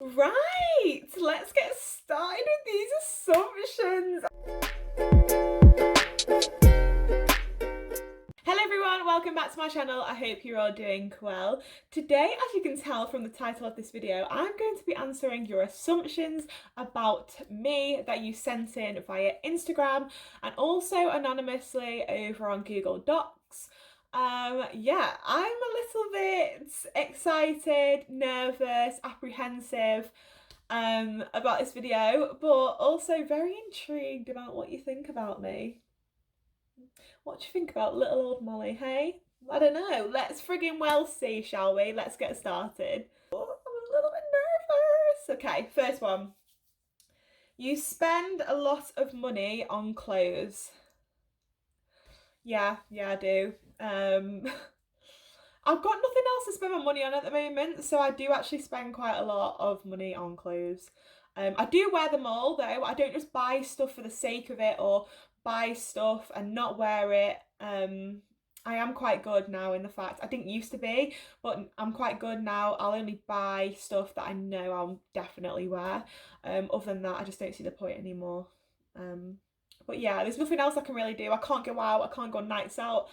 Right, let's get started with these assumptions. Hello everyone, welcome back to my channel. I hope you're all doing well. Today, as you can tell from the title of this video, I'm going to be answering your assumptions about me that you sent in via Instagram and also anonymously over on Google Docs. Yeah, I'm a little bit excited, nervous, apprehensive about this video, but also very intrigued about what you think about me. What do you think about little old Molly, hey? I don't know. Let's friggin' well see, shall we? Let's get started. Oh, I'm a little bit nervous. Okay, first one. You spend a lot of money on clothes. Yeah, I do. I've got nothing else to spend my money on at the moment, so I do actually spend quite a lot of money on clothes. I do wear them all though. I don't just buy stuff for the sake of it or buy stuff and not wear it. I am quite good now in the fact I didn't used to be, but I'm quite good now. I'll only buy stuff that I know I'll definitely wear. Other than that, I just don't see the point anymore. But yeah, there's nothing else I can really do. I can't go out. I can't go on nights out.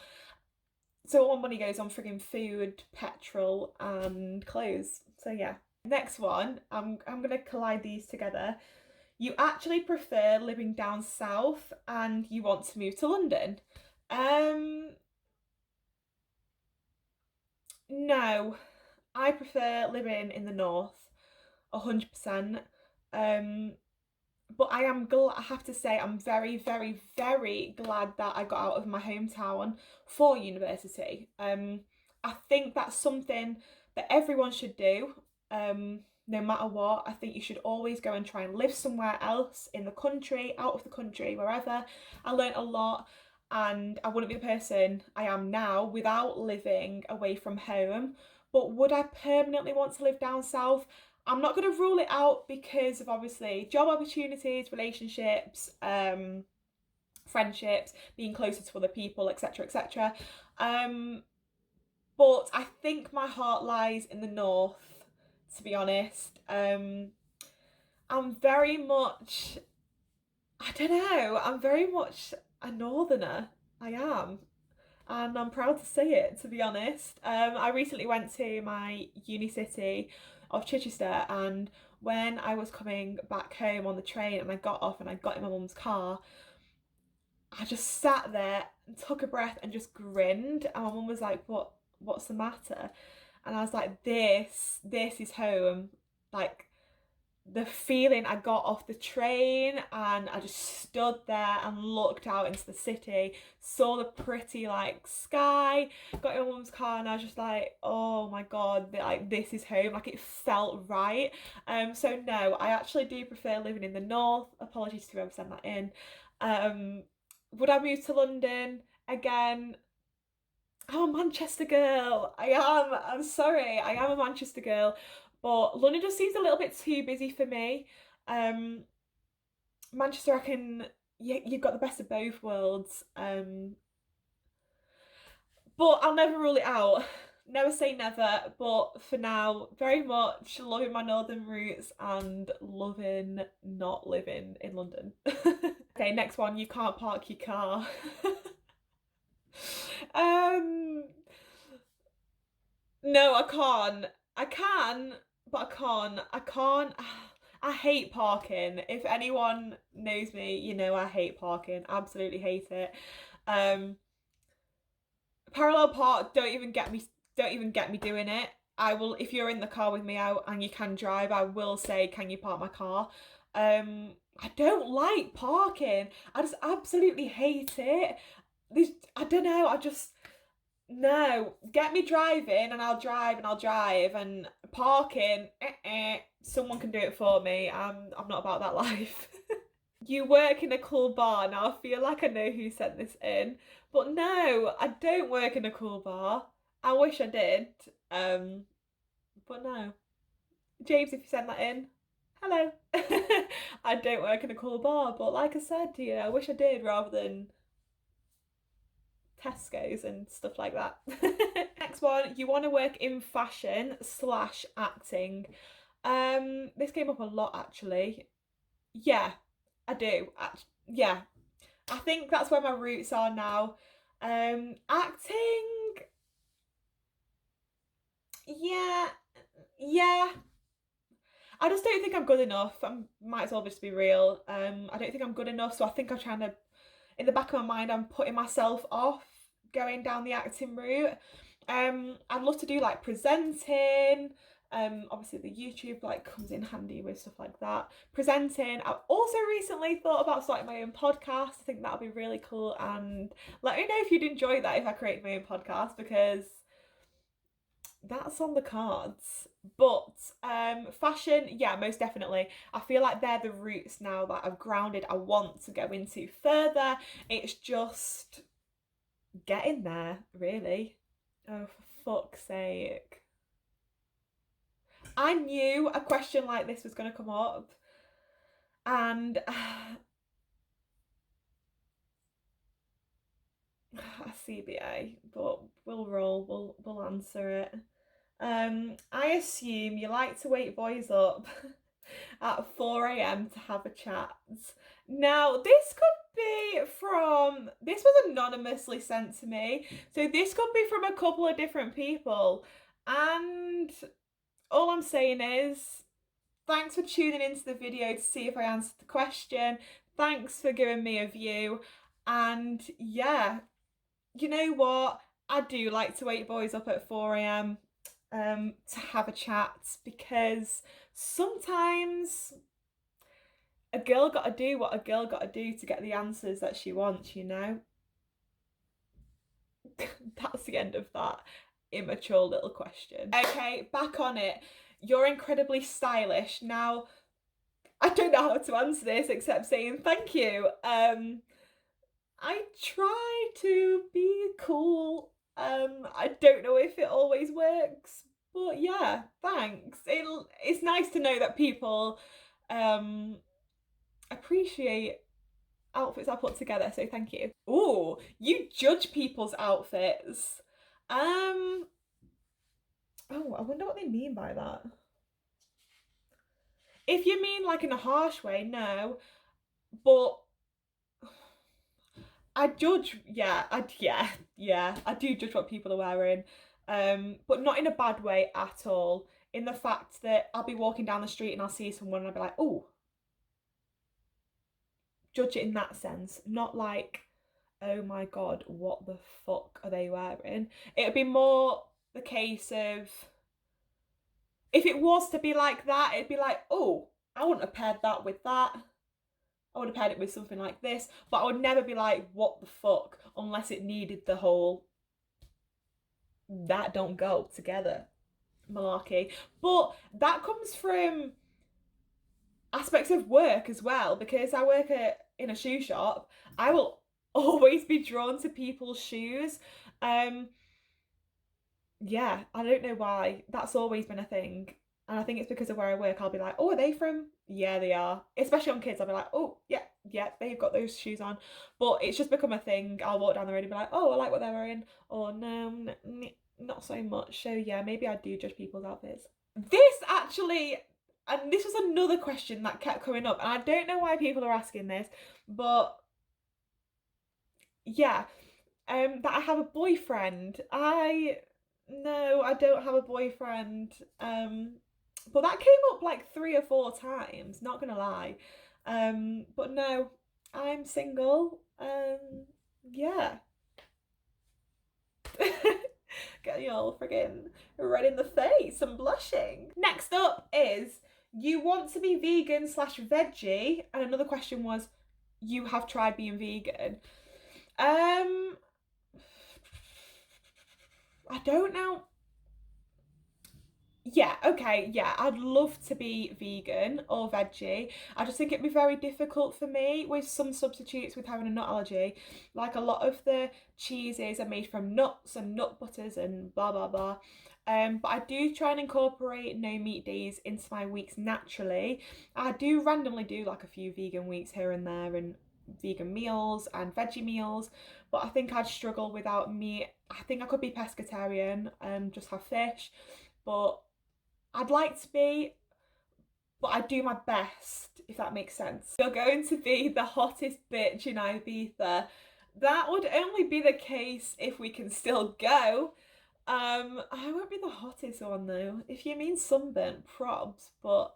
So all my money goes on frigging food, petrol, and clothes. So yeah. Next one, I'm gonna collide these together. You actually prefer living down south and you want to move to London. No, I prefer living in the north, 100%. But I have to say, I'm very, very, very glad that I got out of my hometown for university. I think that's something that everyone should do, no matter what. I think you should always go and try and live somewhere else in the country, out of the country, wherever. I learnt a lot and I wouldn't be the person I am now without living away from home. But would I permanently want to live down south? I'm not going to rule it out because of obviously job opportunities, relationships, friendships, being closer to other people, etc., etc. But I think my heart lies in the north, to be honest. I'm very much, I don't know, I'm very much a northerner. I am. And I'm proud to say it, to be honest. I recently went to my uni city of Chichester, and when I was coming back home on the train and I got off and I got in my mum's car, I just sat there and took a breath and just grinned. And my mum was like, what's the matter? And I was like, this is home. Like, the feeling I got off the train, and I just stood there and looked out into the city, saw the pretty like sky, got in my mum's car, and I was just like, oh my god, like this is home. Like, it felt right. So no, I actually do prefer living in the north. Apologies to whoever sent that in. Would I move to London again? I'm a Manchester girl. I'm sorry. I am a Manchester girl. But London just seems a little bit too busy for me. Manchester, you've got the best of both worlds. But I'll never rule it out. Never say never. But for now, very much loving my northern roots and loving not living in London. Okay, next one. You can't park your car. No, I can't. I can, but I can't. I can't. I hate parking. If anyone knows me, you know I hate parking. Absolutely hate it. Um, Parallel park, don't even get me doing it. I will, if you're in the car with me out and you can drive, I will say, can you park my car? I don't like parking. I just absolutely hate it. I don't know, no, get me driving and I'll drive, and parking, someone can do it for me. I'm not about that life. You work in a cool bar. Now I feel like I know who sent this in, but no, I don't work in a cool bar. I wish I did, but no. James, if you sent that in, hello. I don't work in a cool bar, but like I said, I wish I did rather than Tesco's and stuff like that. Next one, you want to work in fashion/acting. This came up a lot actually. Yeah, I do. Yeah, I think that's where my roots are now. Acting, yeah, yeah. I just don't think I'm good enough. I might as well just be real. I don't think I'm good enough, so I think I'm trying to, in the back of my mind, I'm putting myself off going down the acting route. I'd love to do like presenting. Obviously the YouTube like comes in handy with stuff like that. Presenting. I've also recently thought about starting my own podcast. I think that'll be really cool. And let me know if you'd enjoy that if I create my own podcast, because that's on the cards. But fashion, yeah, most definitely. I feel like they're the roots now that I've grounded. I want to go into further. It's just getting there, really. Oh, for fuck's sake. I knew a question like this was going to come up, and a CBA, but we'll roll. We'll answer it. I assume you like to wake boys up at 4 a.m. to have a chat. Now, this could be from, this was anonymously sent to me, so this could be from a couple of different people. And all I'm saying is, thanks for tuning into the video to see if I answered the question. Thanks for giving me a view. And yeah, you know what? I do like to wake boys up at 4 a.m. To have a chat, because sometimes a girl got to do what a girl got to do to get the answers that she wants, you know? That's the end of that immature little question. Okay, back on it. You're incredibly stylish. Now, I don't know how to answer this except saying thank you. I try to be cool. I don't know if it always works, but yeah, thanks. It's nice to know that people appreciate outfits I put together, so thank you. Ooh, you judge people's outfits. Oh, I wonder what they mean by that. If you mean like in a harsh way, no, but I judge, I do judge what people are wearing, but not in a bad way at all. In the fact that I'll be walking down the street and I'll see someone and I'll be like, oh, judge it in that sense, not like, oh my god, what the fuck are they wearing? It'd be more the case of, if it was to be like that, it'd be like, oh, I wouldn't have paired that with that. I would have paired it with something like this, but I would never be like, what the fuck, unless it needed the whole that don't go together malarkey. But that comes from aspects of work as well, because I work in a shoe shop. I will always be drawn to people's shoes. Yeah, I don't know why. That's always been a thing. And I think it's because of where I work. I'll be like, oh, are they from? Yeah, they are. Especially on kids, I'll be like, oh, yeah, they've got those shoes on. But it's just become a thing. I'll walk down the road and be like, oh, I like what they're wearing. Or no, not so much. So yeah, maybe I do judge people's outfits. This actually, and this was another question that kept coming up, and I don't know why people are asking this, but yeah, that I have a boyfriend. No, I don't have a boyfriend. But that came up like 3 or 4 times, not gonna lie. But no, I'm single. Yeah. Getting all friggin' red in the face and blushing. Next up is, you want to be vegan slash veggie, and another question was, you have tried being vegan. I don't know. Yeah, okay, yeah, I'd love to be vegan or veggie. I just think it'd be very difficult for me with some substitutes with having a nut allergy. Like a lot of the cheeses are made from nuts and nut butters and blah blah blah. But I do try and incorporate no meat days into my weeks naturally. I do randomly do like a few vegan weeks here and there, and vegan meals and veggie meals, but I think I'd struggle without meat. I think I could be pescatarian and just have fish, but I'd like to be. but I do my best, if that makes sense. You're going to be the hottest bitch in Ibiza. That would only be the case if we can still go. I won't be the hottest one though. If you mean sunburnt, probs, but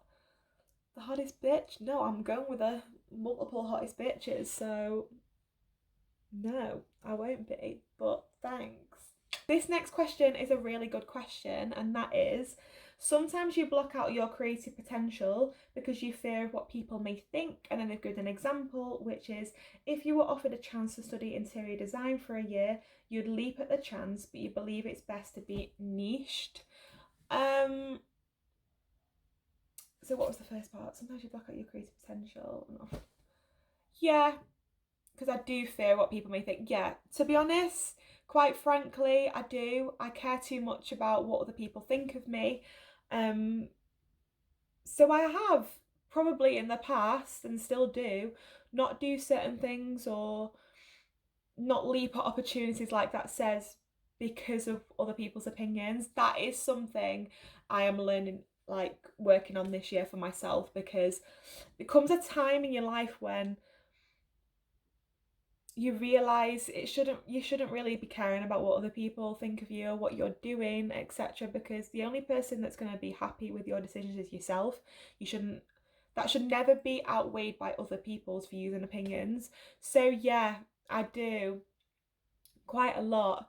the hottest bitch? No, I'm going with the multiple hottest bitches, so no, I won't be, but thanks. This next question is a really good question, and that is, sometimes you block out your creative potential because you fear of what people may think. And then they've given an example, which is, if you were offered a chance to study interior design for a year, you'd leap at the chance, but you believe it's best to be niched. So what was the first part? Sometimes you block out your creative potential. Yeah, because I do fear what people may think. Yeah, to be honest, quite frankly, I do. I care too much about what other people think of me. So I have probably in the past, and still not do certain things or not leap at opportunities like that says, because of other people's opinions. That is something I am learning, like working on this year for myself, because there comes a time in your life when you realize you shouldn't really be caring about what other people think of you or what you're doing, etc., because the only person that's going to be happy with your decisions is yourself. That should never be outweighed by other people's views and opinions. So yeah, I do quite a lot,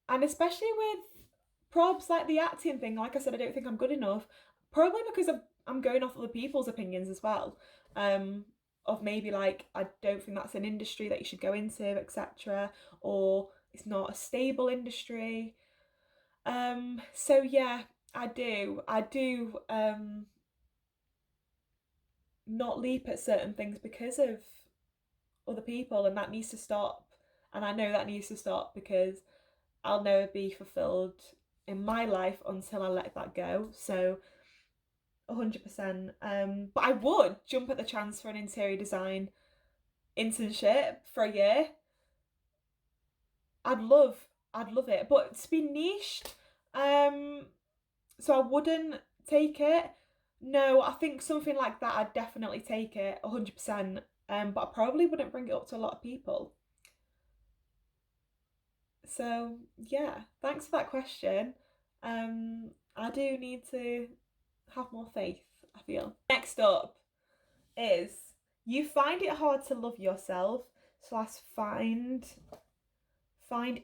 and especially with probs like the acting thing. Like I said, I don't think I'm good enough, probably because I'm going off other people's opinions as well, of maybe like, I don't think that's an industry that you should go into, etc., or it's not a stable industry. So yeah, I do not leap at certain things because of other people, and that needs to stop. And I know that needs to stop, because I'll never be fulfilled in my life until I let that go. So 100%. But I would jump at the chance for an interior design internship for a year. I'd love it. But to be niched, so I wouldn't take it. No, I think something like that, I'd definitely take it 100%. But I probably wouldn't bring it up to a lot of people. So yeah, thanks for that question. I do need to have more faith, I feel. Next up is, you find it hard to love yourself slash find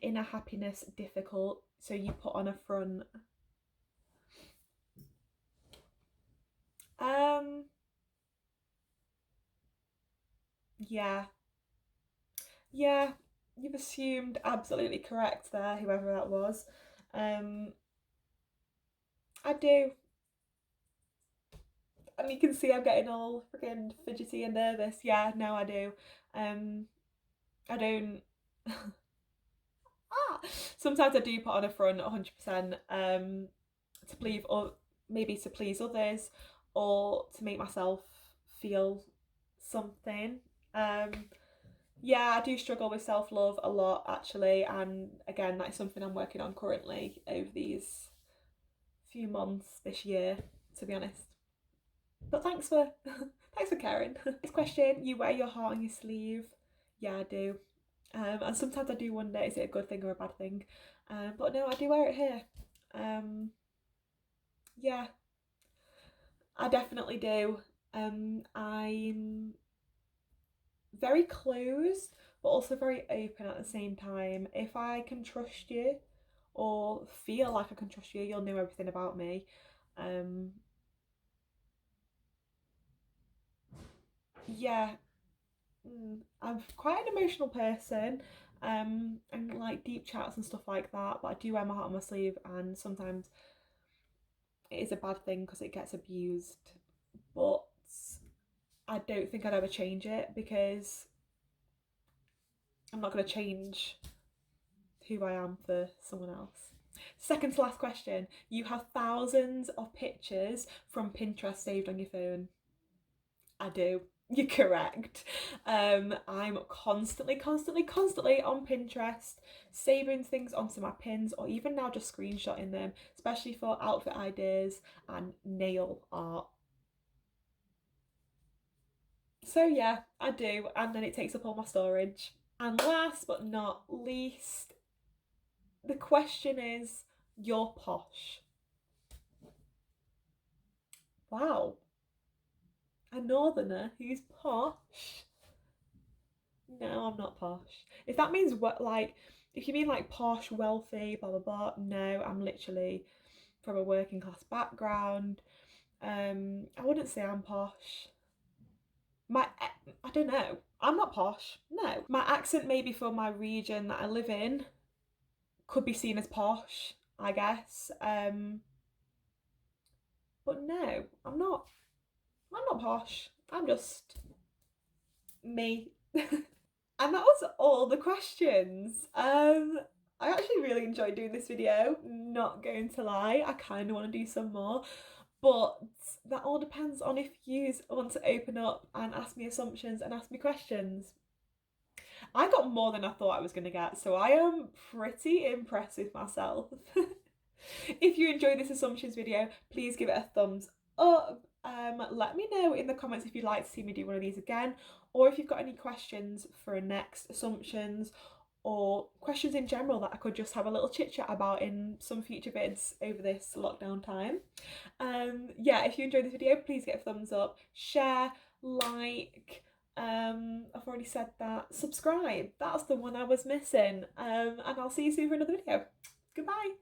inner happiness difficult, so you put on a front. Um yeah. Yeah, you've assumed absolutely correct there, whoever that was. Um I do. And you can see I'm getting all freaking fidgety and nervous. Yeah, no, I do. Um I don't. Sometimes I do put on a front 100%, to please, or maybe to please others, or to make myself feel something. Um, yeah, I do struggle with self-love a lot actually, and again, that's something I'm working on currently over these few months this year, to be honest. But thanks for thanks for caring. This question: you wear your heart on your sleeve? Yeah, I do. And sometimes I do wonder, is it a good thing or a bad thing? But no, I do wear it here. Yeah, I definitely do. I'm very closed, but also very open at the same time. If I can trust you, or feel like I can trust you, you'll know everything about me. Um, yeah, I'm quite an emotional person, and like deep chats and stuff like that. But I do wear my heart on my sleeve, and sometimes it is a bad thing because it gets abused. But I don't think I'd ever change it, because I'm not going to change who I am for someone else. Second to last question. You have thousands of pictures from Pinterest saved on your phone. I do. You're correct. I'm constantly on Pinterest, saving things onto my pins, or even now just screenshotting them, especially for outfit ideas and nail art. So yeah, I do, and then it takes up all my storage. And last but not least, the question is, you're posh. Wow, a northerner who's posh? No, I'm not posh. If that means what, like, if you mean like posh, wealthy, blah blah blah, no, I'm literally from a working class background. I wouldn't say I'm posh. My, I don't know. I'm not posh. No, my accent maybe from my region that I live in could be seen as posh, I guess. But no, I'm not. I'm not posh. I'm just me. And that was all the questions. I actually really enjoyed doing this video, not going to lie. I kind of want to do some more, but that all depends on if you want to open up and ask me assumptions and ask me questions. I got more than I thought I was going to get, so I am pretty impressed with myself. If you enjoyed this assumptions video, please give it a thumbs up. Let me know in the comments if you'd like to see me do one of these again, or if you've got any questions for next assumptions, or questions in general that I could just have a little chit chat about in some future vids over this lockdown time. Yeah, if you enjoyed this video, please get a thumbs up, share, like, I've already said that, subscribe, that's the one I was missing, and I'll see you soon for another video. Goodbye.